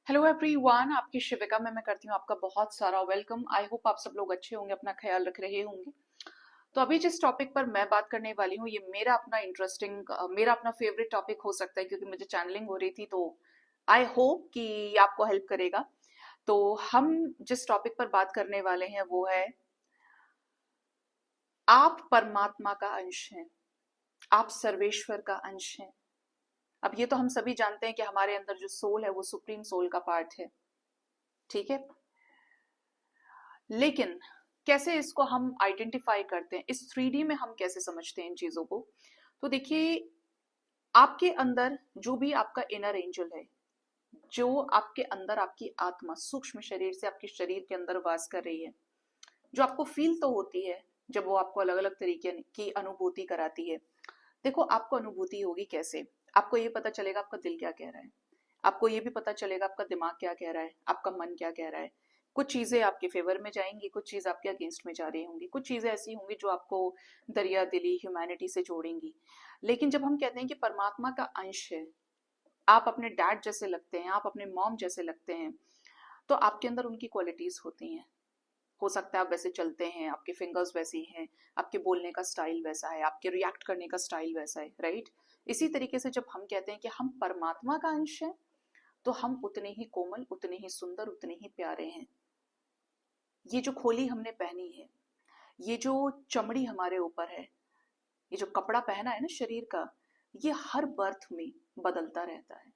Hello everyone, आपकी शिविका में मैं करती हूँ आपका बहुत सारा वेलकम। आई होप आप सब लोग अच्छे होंगे, अपना ख्याल रख रहे होंगे। तो अभी जिस टॉपिक पर मैं बात करने वाली हूँ, ये मेरा अपना मेरा अपना फेवरेट टॉपिक हो सकता है, क्योंकि मुझे चैनलिंग हो रही थी। तो आई होप कि ये आपको हेल्प करेगा। तो हम जिस टॉपिक पर बात करने वाले हैं वो है, आप परमात्मा का अंश हैं, आप सर्वेश्वर का अंश हैं। अब ये तो हम सभी जानते हैं कि हमारे अंदर जो सोल है वो सुप्रीम सोल का पार्ट है, ठीक है। लेकिन कैसे इसको हम आइडेंटिफाई करते हैं, इस 3D में हम कैसे समझते हैं इन चीजों को। तो देखिए, आपके अंदर जो भी आपका इनर एंजल है, जो आपके अंदर आपकी आत्मा सूक्ष्म शरीर से आपके शरीर के अंदर वास कर रही है, जो आपको फील तो होती है जब वो आपको अलग अलग तरीके की अनुभूति कराती है। देखो, आपको अनुभूति होगी कैसे, आपको ये पता चलेगा आपका दिल क्या कह रहा है, आपको ये भी पता चलेगा आपका दिमाग क्या कह रहा है, आपका मन क्या कह रहा है। कुछ चीजें आपके फेवर में जाएंगी, कुछ चीज आपके अगेंस्ट में जा रही होंगी, कुछ चीजें ऐसी होंगी जो आपको दरिया दिली ह्यूमैनिटी से जोड़ेंगी। लेकिन जब हम कहते हैं कि परमात्मा का अंश है, आप अपने डैड जैसे लगते हैं, आप अपने मॉम जैसे लगते हैं, तो आपके अंदर उनकी क्वालिटीज होती हैं। हो सकता है आप वैसे चलते हैं, आपके फिंगर्स वैसी हैं, आपके बोलने का स्टाइल वैसा है, आपके रिएक्ट करने का स्टाइल वैसा है, राइट। इसी तरीके से जब हम कहते हैं कि हम परमात्मा का अंश हैं, तो हम उतने ही कोमल, उतने ही सुंदर, उतने ही प्यारे हैं। ये जो खोली हमने पहनी है, ये जो चमड़ी हमारे ऊपर है, ये जो कपड़ा पहना है ना शरीर का, ये हर बर्थ में बदलता रहता है,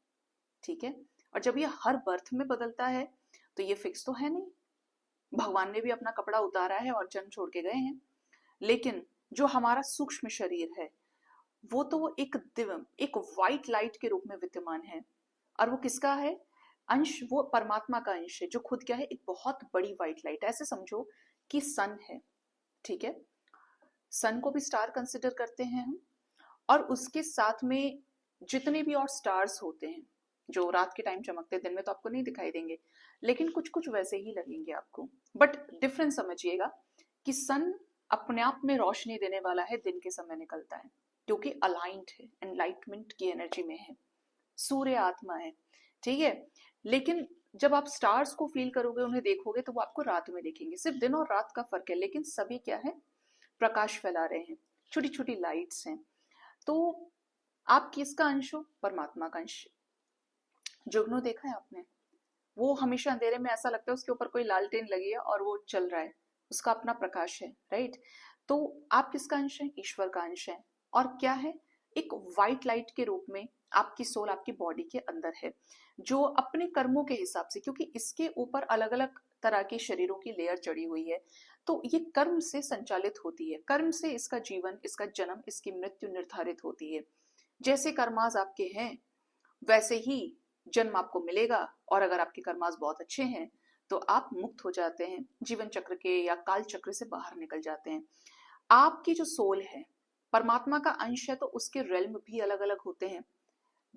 ठीक है। और जब ये हर बर्थ में बदलता है, तो ये फिक्स तो है नहीं। भगवान ने भी अपना कपड़ा उतारा है और जन्म छोड़ के गए हैं। लेकिन जो हमारा सूक्ष्म शरीर है, वो तो एक दिव्य, एक व्हाइट लाइट के रूप में विद्यमान है। और वो किसका है अंश? वो परमात्मा का अंश है, जो खुद क्या है, एक बहुत बड़ी व्हाइट लाइट। ऐसे समझो कि सन है, ठीक है। सन को भी स्टार कंसिडर करते हैं हम, और उसके साथ में जितने भी और स्टार्स होते हैं जो रात के टाइम चमकते हैं, दिन में तो आपको नहीं दिखाई देंगे, लेकिन कुछ कुछ वैसे ही लगेंगे आपको। बट डिफरेंस समझिएगा कि सन अपने आप में रोशनी देने वाला है, दिन के समय निकलता है, क्योंकि अलाइंड है, एनलाइटमेंट की एनर्जी में है, सूर्य आत्मा है, ठीक है। लेकिन जब आप स्टार्स को फील करोगे, उन्हें देखोगे, तो वो आपको रात में दिखेंगे। सिर्फ दिन और रात का फर्क है, लेकिन सभी क्या है, प्रकाश फैला रहे हैं, छोटी छोटी लाइट्स हैं। तो आप किसका अंश हो? परमात्मा का अंश। जुगनू देखा है आपने? वो हमेशा अंधेरे में ऐसा लगता है उसके ऊपर कोई लालटेन लगी है और वो चल रहा है, उसका अपना प्रकाश है, राइट। तो आप किसका अंश है? ईश्वर का अंश है। और क्या है? एक व्हाइट लाइट के रूप में आपकी सोल आपकी बॉडी के अंदर है, जो अपने कर्मों के हिसाब से, क्योंकि इसके ऊपर अलग अलग तरह के शरीरों की लेयर चढ़ी हुई है, तो ये कर्म से संचालित होती है। कर्म से इसका जीवन, इसका जन्म, इसकी मृत्यु निर्धारित होती है। जैसे कर्माज आपके हैं, वैसे ही जन्म आपको मिलेगा। और अगर आपके कर्मास बहुत अच्छे हैं, तो आप मुक्त हो जाते हैं, जीवन चक्र के या काल चक्र से बाहर निकल जाते हैं। आपकी जो सोल है, परमात्मा का अंश है, तो उसके रेल्म भी अलग अलग होते हैं।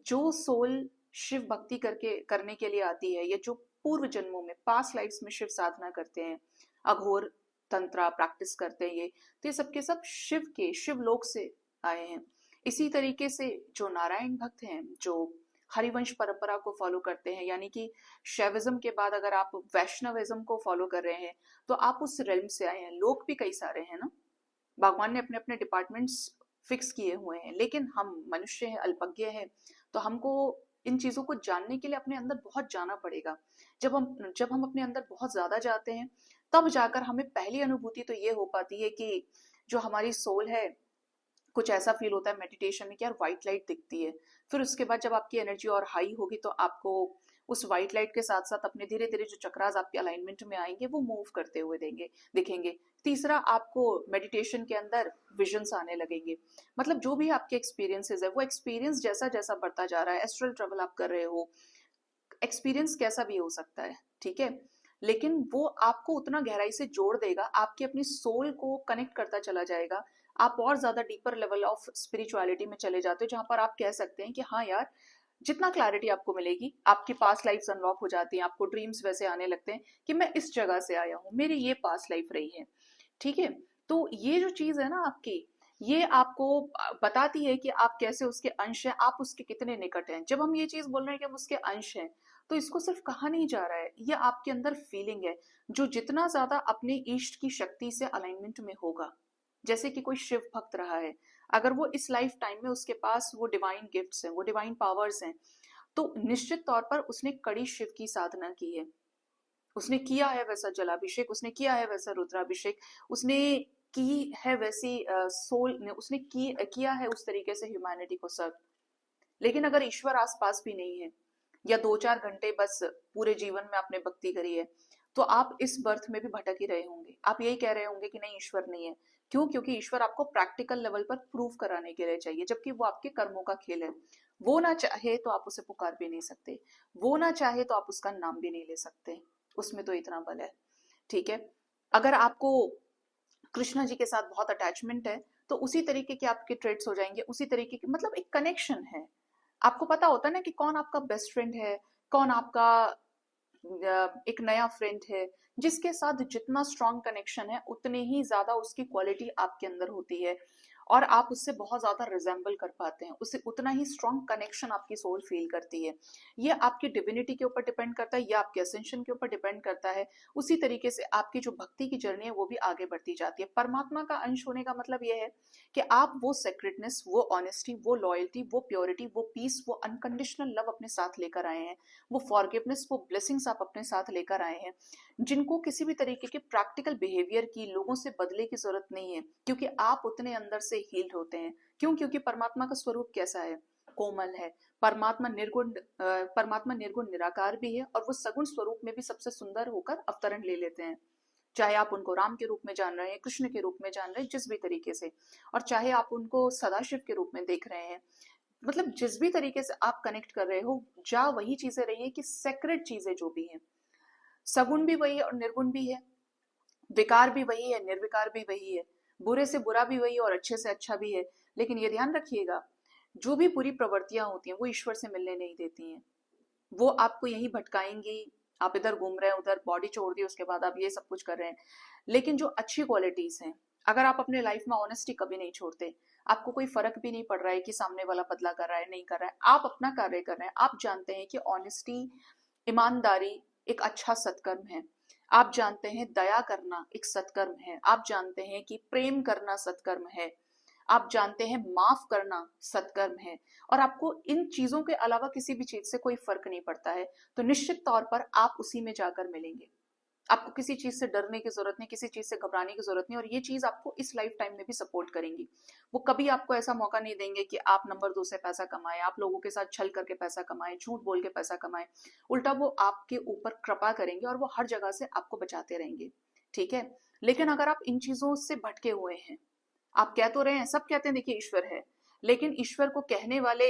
जो सोल शिव भक्ति करके करने के लिए आती है, या जो पूर्व जन्मों में पास्ट लाइफ्स में शिव साधना करते हैं, अघोर तंत्रा प्रैक्टिस करते हैं, ये तो ये सब के सब शिव के शिवलोक से आए हैं। इसी तरीके से जो नारायण भक्त हैं, जो हरिवंश परंपरा को फॉलो करते हैं, यानी कि शैविज्म के बाद अगर आप वैष्णविज्म को फॉलो कर रहे हैं, तो आप उस रेल्म से आए हैं। लोग भी कई सारे हैं ना, भगवान ने अपने अपने डिपार्टमेंट्स फिक्स किए हुए हैं, लेकिन हम मनुष्य हैं, अल्पज्ञ हैं, तो हमको इन चीजों को जानने के लिए अपने अंदर बहुत जाना पड़ेगा। जब हम अपने अंदर बहुत ज्यादा जाते हैं, तब जाकर हमें पहली अनुभूति तो ये हो पाती है कि जो हमारी सोल है, कुछ ऐसा फील होता है मेडिटेशन में कि यार व्हाइट लाइट दिखती है। फिर उसके बाद जब आपकी एनर्जी और हाई होगी, तो आपको उस व्हाइट लाइट के साथ साथ अपने धीरे धीरे जो चक्रास आपके अलाइनमेंट में आएंगे, वो मूव करते हुए देंगे दिखेंगे। तीसरा, आपको मेडिटेशन के अंदर विजन्स आने लगेंगे। मतलब जो भी आपके एक्सपीरियंसेस है, वो एक्सपीरियंस जैसा जैसा बढ़ता जा रहा है, एस्ट्रल ट्रेवल आप कर रहे हो, एक्सपीरियंस कैसा भी हो सकता है, ठीक है, लेकिन वो आपको उतना गहराई से जोड़ देगा, आपकी अपनी सोल को कनेक्ट करता चला जाएगा। आप और ज्यादा डीपर लेवल ऑफ स्पिरिचुअलिटी में चले जाते हो, जहां पर आप कह सकते हैं कि हाँ यार, जितना क्लैरिटी आपको मिलेगी, आपकी पास्ट लाइफ अनलॉक हो जाती हैं, आपको ड्रीम्स वैसे आने लगते हैं कि मैं इस जगह से आया हूँ, मेरी ये पास्ट लाइफ रही है, ठीक है। तो ये जो चीज है ना आपकी, ये आपको बताती है कि आप कैसे उसके अंश हैं, आप उसके कितने निकट हैं। जब हम ये चीज बोल रहे हैं कि हम उसके अंश हैं, तो इसको सिर्फ कहा नहीं जा रहा है, ये आपके अंदर फीलिंग है। जो जितना ज्यादा अपने इष्ट की शक्ति से अलाइनमेंट में होगा, जैसे कि कोई शिव भक्त रहा है, अगर वो इस लाइफ टाइम में उसके पास वो डिवाइन गिफ्ट्स हैं, वो डिवाइन पावर्स हैं, तो निश्चित तौर पर उसने कड़ी शिव की साधना की है, उसने किया है वैसा जलाभिषेक, उसने किया है वैसा रुद्राभिषेक, उसने की है वैसी सोल ने उसने किया है उस तरीके से ह्यूमैनिटी को सर्व। लेकिन अगर ईश्वर आसपास भी नहीं है, या 2-4 घंटे बस पूरे जीवन में आपने भक्ति करी है, तो आप इस बर्थ में भी भटक ही रहे होंगे। आप यही कह रहे होंगे कि नहीं ईश्वर नहीं है। क्यों? क्योंकि ईश्वर आपको प्रैक्टिकल लेवल पर प्रूव कराने के लिए चाहिए, जबकि वो आपके कर्मों का खेल है। वो ना चाहे तो आप उसे पुकार भी नहीं सकते, वो ना चाहे तो आप उसका नाम भी नहीं ले सकते, उसमें तो इतना बल है। ठीक है, अगर आपको कृष्णा जी के साथ बहुत अटैचमेंट है, तो उसी तरीके के आपके ट्रेड्स हो जाएंगे, उसी तरीके के, मतलब एक कनेक्शन है। आपको पता होता है ना कि कौन आपका बेस्ट फ्रेंड है, कौन आपका एक नया फ्रेंड है। जिसके साथ जितना स्ट्रॉन्ग कनेक्शन है, उतने ही ज्यादा उसकी क्वालिटी आपके अंदर होती है, और आप उससे बहुत ज्यादा रिजेंबल कर पाते हैं, उससे उतना ही स्ट्रॉन्ग कनेक्शन आपकी सोल फील करती है। ये आपकी डिविनिटी के ऊपर डिपेंड करता है, ये आपके असेंशन के ऊपर डिपेंड करता है। उसी तरीके से आपकी जो भक्ति की जर्नी है वो भी आगे बढ़ती जाती है। परमात्मा का अंश होने का मतलब यह है कि आप वो सेक्रेटनेस, वो ऑनेस्टी, वो लॉयल्टी, वो प्योरिटी, वो पीस, वो अनकंडीशनल लव अपने साथ लेकर आए हैं, वो फॉरगिवनेस, वो ब्लेसिंग्स आप अपने साथ लेकर आए हैं, जिनको किसी भी तरीके के प्रैक्टिकल बिहेवियर की, लोगों से बदले की जरूरत नहीं है, क्योंकि आप उतने अंदर से हील्ड होते हैं। क्यों? क्योंकि परमात्मा का स्वरूप कैसा है? कोमल है। परमात्मा निर्गुण निराकार भी है, और वो सगुण स्वरूप में भी सबसे सुंदर होकर अवतरण ले लेते हैं। चाहे आप उनको राम के रूप में जान रहे हैं, कृष्ण के रूप में जान रहे हैं, जिस भी तरीके से, और चाहे आप उनको सदाशिव के रूप में देख रहे हैं, मतलब जिस भी तरीके से आप कनेक्ट कर रहे हो, जा वही चीजें रही है कि सेक्रेट चीजें जो भी हैं, सगुण भी वही है और निर्गुण भी है, विकार भी वही है, निर्विकार भी वही है, बुरे से बुरा भी वही है और अच्छे से अच्छा भी है। लेकिन ये ध्यान रखिएगा, जो भी बुरी प्रवृत्तियां होती हैं वो ईश्वर से मिलने नहीं देती हैं, वो आपको यही भटकाएंगी। आप इधर घूम रहे हैं, उधर बॉडी छोड़ दी, उसके बाद आप ये सब कुछ कर रहे हैं। लेकिन जो अच्छी क्वालिटीज हैं, अगर आप अपने लाइफ में ऑनेस्टी कभी नहीं छोड़ते, आपको कोई फर्क भी नहीं पड़ रहा है कि सामने वाला बदला कर रहा है नहीं कर रहा है, आप अपना कार्य कर रहे हैं, आप जानते हैं कि ऑनेस्टी, ईमानदारी एक अच्छा सत्कर्म है, आप जानते हैं दया करना एक सत्कर्म है, आप जानते हैं कि प्रेम करना सत्कर्म है, आप जानते हैं माफ करना सत्कर्म है, और आपको इन चीजों के अलावा किसी भी चीज से कोई फर्क नहीं पड़ता है, तो निश्चित तौर पर आप उसी में जाकर मिलेंगे। आपको किसी चीज से डरने की जरूरत नहीं, किसी चीज से घबराने की जरूरत नहीं, और ये चीज आपको इस लाइफ टाइम में भी सपोर्ट करेंगी। वो कभी आपको ऐसा मौका नहीं देंगे कि आप नंबर 2 से पैसा कमाएं, आप लोगों के साथ छल करके पैसा कमाएं, झूठ बोल के पैसा कमाएं। उल्टा वो आपके ऊपर कृपा करेंगे और वो हर जगह से आपको बचाते रहेंगे। ठीक है, लेकिन अगर आप इन चीजों से भटके हुए हैं, आप कह तो रहे हैं, सब कहते हैं देखिए ईश्वर है, लेकिन ईश्वर को कहने वाले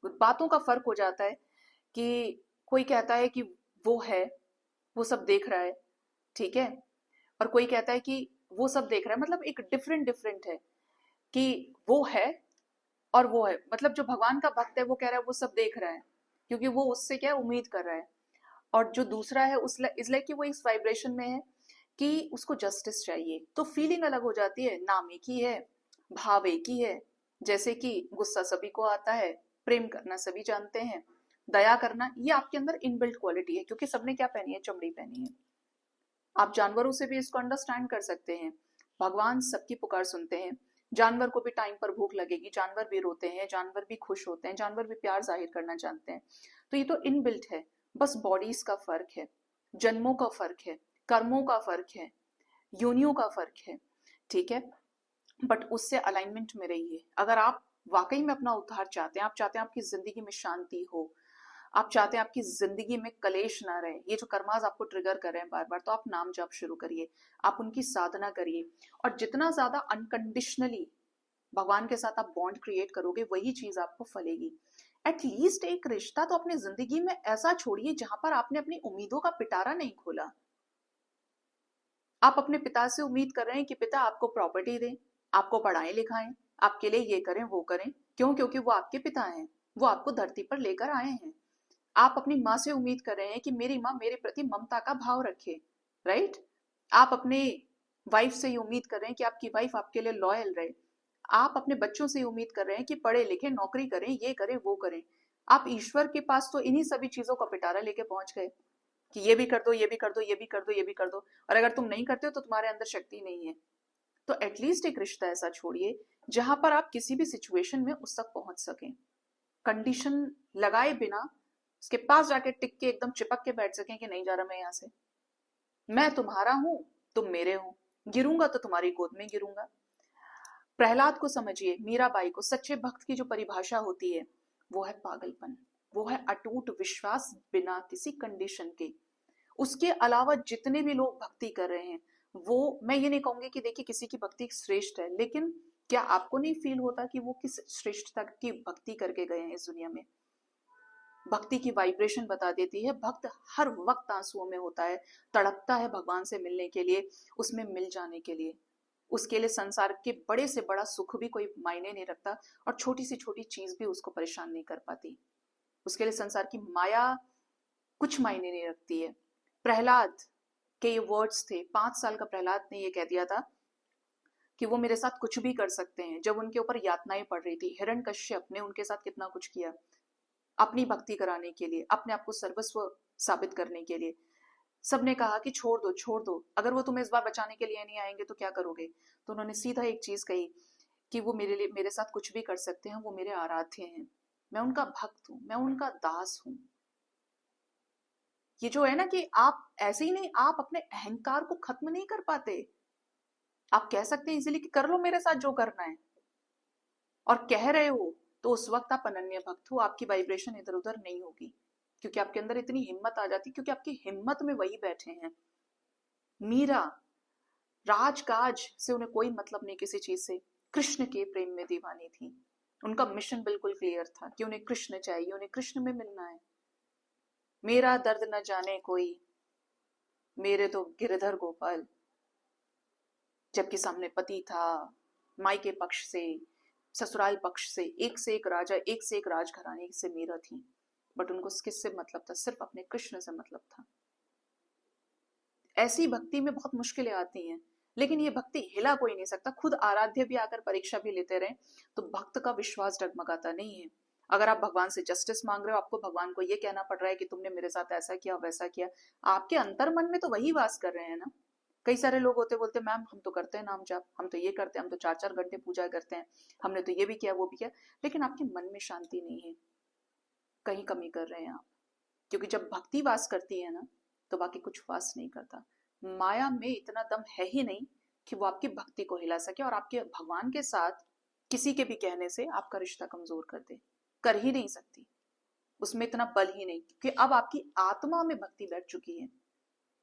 बातों का फर्क हो जाता है। कि कोई कहता है कि वो है, वो सब देख रहा है, ठीक है, और कोई कहता है कि वो सब देख रहा है, मतलब एक डिफरेंट डिफरेंट है कि वो है और वो है। मतलब जो भगवान का भक्त है वो कह रहा है वो सब देख रहा है, क्योंकि वो उससे क्या उम्मीद कर रहा है, और जो दूसरा है उस इसलिए कि वो इस वाइब्रेशन में है कि उसको जस्टिस चाहिए, तो फीलिंग अलग हो जाती है। नाम एक ही है, भाव एक ही है। जैसे कि गुस्सा सभी को आता है, प्रेम करना सभी जानते हैं, दया करना ये आपके अंदर इनबिल्ट क्वालिटी है, क्योंकि सबने क्या पहनी है? चमड़ी पहनी है। आप जानवरों से भी इसको अंडरस्टैंड कर सकते हैं। भगवान सबकी पुकार सुनते हैं। जानवर को भी टाइम पर भूख लगेगी, जानवर भी रोते हैं, जानवर भी खुश होते हैं, जानवर भी प्यार जाहिर करना जानते हैं। तो ये तो इनबिल्ट है, बस बॉडीज का फर्क है, जन्मों का फर्क है, कर्मों का फर्क है, योनियों का फर्क है। ठीक है, बट उससे अलाइनमेंट में रहिए। अगर आप वाकई में अपना उद्धार चाहते हैं, आप चाहते हैं आपकी जिंदगी में शांति हो, आप चाहते हैं आपकी जिंदगी में कलेश ना रहे, ये जो कर्माज आपको ट्रिगर कर रहे हैं बार बार, तो आप नाम जाप शुरू करिए, आप उनकी साधना करिए, और जितना ज्यादा अनकंडीशनली भगवान के साथ आप बॉन्ड क्रिएट करोगे, वही चीज आपको फलेगी। एटलीस्ट एक रिश्ता तो अपनी जिंदगी में ऐसा छोड़िए जहां पर आपने अपनी उम्मीदों का पिटारा नहीं खोला। आप अपने पिता से उम्मीद कर रहे हैं कि पिता आपको प्रॉपर्टी दें, आपको पढ़ाएं लिखाएं, आपके लिए ये करें वो करें। क्यों? क्योंकि वो आपके पिता हैं, वो आपको धरती पर लेकर आए हैं। आप अपनी माँ से उम्मीद कर रहे हैं कि मेरी माँ मेरे प्रति ममता का भाव रखे, राइट? आप अपने वाइफ से ये उम्मीद कर रहे हैं कि आपकी वाइफ आपके लिए लॉयल रहे। आप अपने बच्चों से उम्मीद कर रहे हैं कि पढ़े लिखे, नौकरी करें, ये करें वो करें। आप ईश्वर के पास तो इन्हीं सभी चीजों का पिटारा लेके पहुंच गए कि ये भी कर दो, ये भी कर दो, ये भी कर दो, ये भी कर दो, और अगर तुम नहीं करते हो तो तुम्हारे अंदर शक्ति नहीं है। तो एटलीस्ट एक रिश्ता ऐसा छोड़िए जहां पर आप किसी भी सिचुएशन में उस तक पहुंच सकें, कंडीशन लगाए बिना उसके पास जाके टिक के एकदम चिपक के बैठ सकें कि नहीं जा रहा मैं यहां से, मैं तुम्हारा हूं, तुम मेरे हो, गिरूंगा तो तुम्हारी गोद में गिरूंगा। प्रहलाद को समझिए, मीराबाई को, सच्चे भक्त की जो परिभाषा होती है वो है पागलपन, वो है अटूट विश्वास बिना किसी कंडीशन के। उसके अलावा जितने भी लोग भक्ति कर रहे हैं, वो, मैं ये नहीं कहूंगी कि देखिए किसी की भक्ति श्रेष्ठ है, लेकिन क्या आपको नहीं फील होता कि वो किस श्रेष्ठता की भक्ति करके गए हैं इस दुनिया में? भक्ति की वाइब्रेशन बता देती है। भक्त हर वक्त आंसुओं में होता है, तड़पता है भगवान से मिलने के लिए, उसमें मिल जाने के लिए। उसके लिए संसार के बड़े से बड़ा सुख भी कोई मायने नहीं रखता, और छोटी सी छोटी चीज भी उसको परेशान नहीं कर पाती। उसके लिए संसार की माया कुछ मायने नहीं रखती है। प्रहलाद के ये वर्ड्स थे, 5 साल का प्रहलाद ने ये कह दिया था कि वो मेरे साथ कुछ भी कर सकते हैं। जब उनके ऊपर यातनाएं पड़ रही थी, हिरण्यकश्यप ने उनके साथ कितना कुछ किया अपनी भक्ति कराने के लिए, अपने आप को सर्वस्व साबित करने के लिए। सबने कहा कि छोड़ दो, छोड़ दो, अगर वो तुम्हें इस बार बचाने के लिए नहीं आएंगे तो क्या करोगे? तो उन्होंने सीधा एक चीज कही कि वो मेरे लिए, मेरे साथ कुछ भी कर सकते हैं, वो मेरे आराध्य हैं, मैं उनका भक्त हूं, मैं उनका दास हूं। ये जो है ना कि आप ऐसे ही नहीं, आप अपने अहंकार को खत्म नहीं कर पाते। आप कह सकते हैं इजीली कि कर लो मेरे साथ जो करना है, और कह रहे हो, तो उस वक्त आप अनन्य भक्त हो, आपकी वाइब्रेशन इधर उधर नहीं होगी, क्योंकि आपके अंदर इतनी हिम्मत आ जाती, क्योंकि आपकी हिम्मत में वही बैठे हैं। मीरा, राजकाज से उन्हें कोई मतलब नहीं किसी चीज से, कृष्ण के प्रेम में दीवानी थी। उनका मिशन बिल्कुल क्लियर था कि उन्हें कृष्ण चाहिए, उन्हें कृष्ण में मिलना है। मेरा दर्द न जाने कोई, मेरे तो गिरधर गोपाल। जबकि सामने पति था, माई के पक्ष से, ससुराल पक्ष से एक राजा, एक से एक राजघराने से मीरा थी, बट उनको किससे मतलब था? सिर्फ अपने कृष्ण से मतलब था। ऐसी भक्ति में बहुत मुश्किलें आती हैं, लेकिन ये भक्ति हिला कोई नहीं सकता। खुद आराध्य भी आकर परीक्षा भी लेते रहे तो भक्त का विश्वास डगमगाता नहीं है। अगर आप भगवान से जस्टिस मांग रहे हो, आपको भगवान को ये कहना पड़ रहा है कि तुमने मेरे साथ ऐसा किया वैसा किया, आपके अंतर मन में तो वही वास कर रहे हैं ना। कई सारे लोग होते बोलते मैम हम तो करते हैं नाम जाप, हम तो ये करते हैं, हम तो 4-4 घंटे पूजा करते हैं, हमने तो ये भी किया वो भी किया, लेकिन आपके मन में शांति नहीं है। कहीं कमी कर रहे हैं आप, क्योंकि जब भक्ति वास करती है ना तो बाकी कुछ वास नहीं करता। माया में इतना दम है ही नहीं कि वो आपकी भक्ति को हिला सके और आपके भगवान के साथ किसी के भी कहने से आपका रिश्ता कमजोर कर दे। कर ही नहीं सकती, उसमें इतना बल ही नहीं, क्योंकि अब आपकी आत्मा में भक्ति बैठ चुकी है।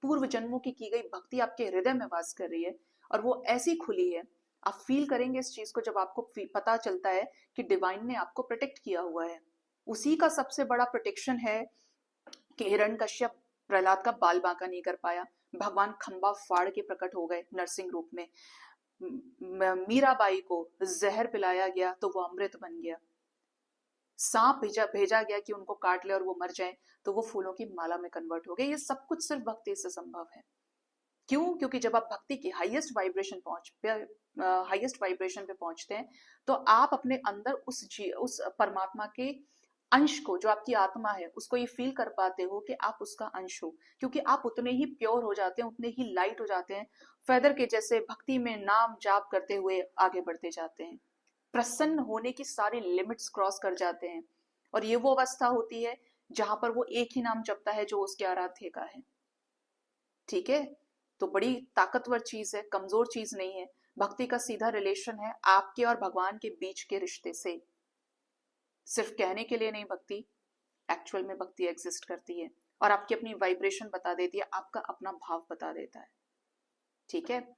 पूर्व जन्मों की गई भक्ति आपके हृदय में वास कर रही है, और वो ऐसी खुली है। आप फील करेंगे इस चीज को जब आपको पता चलता है कि डिवाइन ने आपको प्रोटेक्ट किया हुआ है। उसी का सबसे बड़ा प्रोटेक्शन है कि हिरण्यकश्यप प्रहलाद का बाल बांका नहीं कर पाया, भगवान खंबा फाड़ के प्रकट हो गए नरसिंह रूप में। मीराबाई को जहर पिलाया गया तो वो अमृत बन गया। सांप भेजा गया कि उनको काट ले और वो मर जाए, तो वो फूलों की माला में कन्वर्ट हो गए। ये सब कुछ सिर्फ भक्ति से संभव है। क्यों? क्योंकि जब आप भक्ति की हाईएस्ट वाइब्रेशन पे पहुंचते हैं, तो आप अपने अंदर उस परमात्मा के अंश को, जो आपकी आत्मा है, उसको ये फील कर पाते हो कि आप उसका अंश हो, क्योंकि आप उतने ही प्योर हो जाते हैं, उतने ही लाइट हो जाते हैं, फेदर के जैसे भक्ति में नाम जाप करते हुए आगे बढ़ते जाते हैं, प्रसन्न होने की सारी लिमिट्स क्रॉस कर जाते हैं। और ये वो अवस्था होती है जहां पर वो एक ही नाम जपता है जो उसके आराध्य का है। ठीक है, तो बड़ी ताकतवर चीज है, कमजोर चीज नहीं है। भक्ति का सीधा रिलेशन है आपके और भगवान के बीच के रिश्ते से। सिर्फ कहने के लिए नहीं, भक्ति एक्चुअल में भक्ति एग्जिस्ट करती है, और आपकी अपनी वाइब्रेशन बता देती है, आपका अपना भाव बता देता है। ठीक है,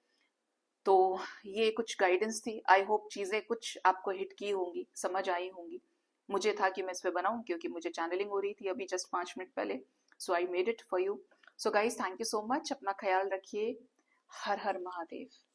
तो ये कुछ गाइडेंस थी। आई होप चीजें कुछ आपको हिट की होंगी, समझ आई होंगी। मुझे था कि मैं इस पे बनाऊं, क्योंकि मुझे चैनलिंग हो रही थी अभी जस्ट 5 मिनट पहले, so I made it for you. So guys, thank you so much, अपना ख्याल रखिए। हर हर महादेव।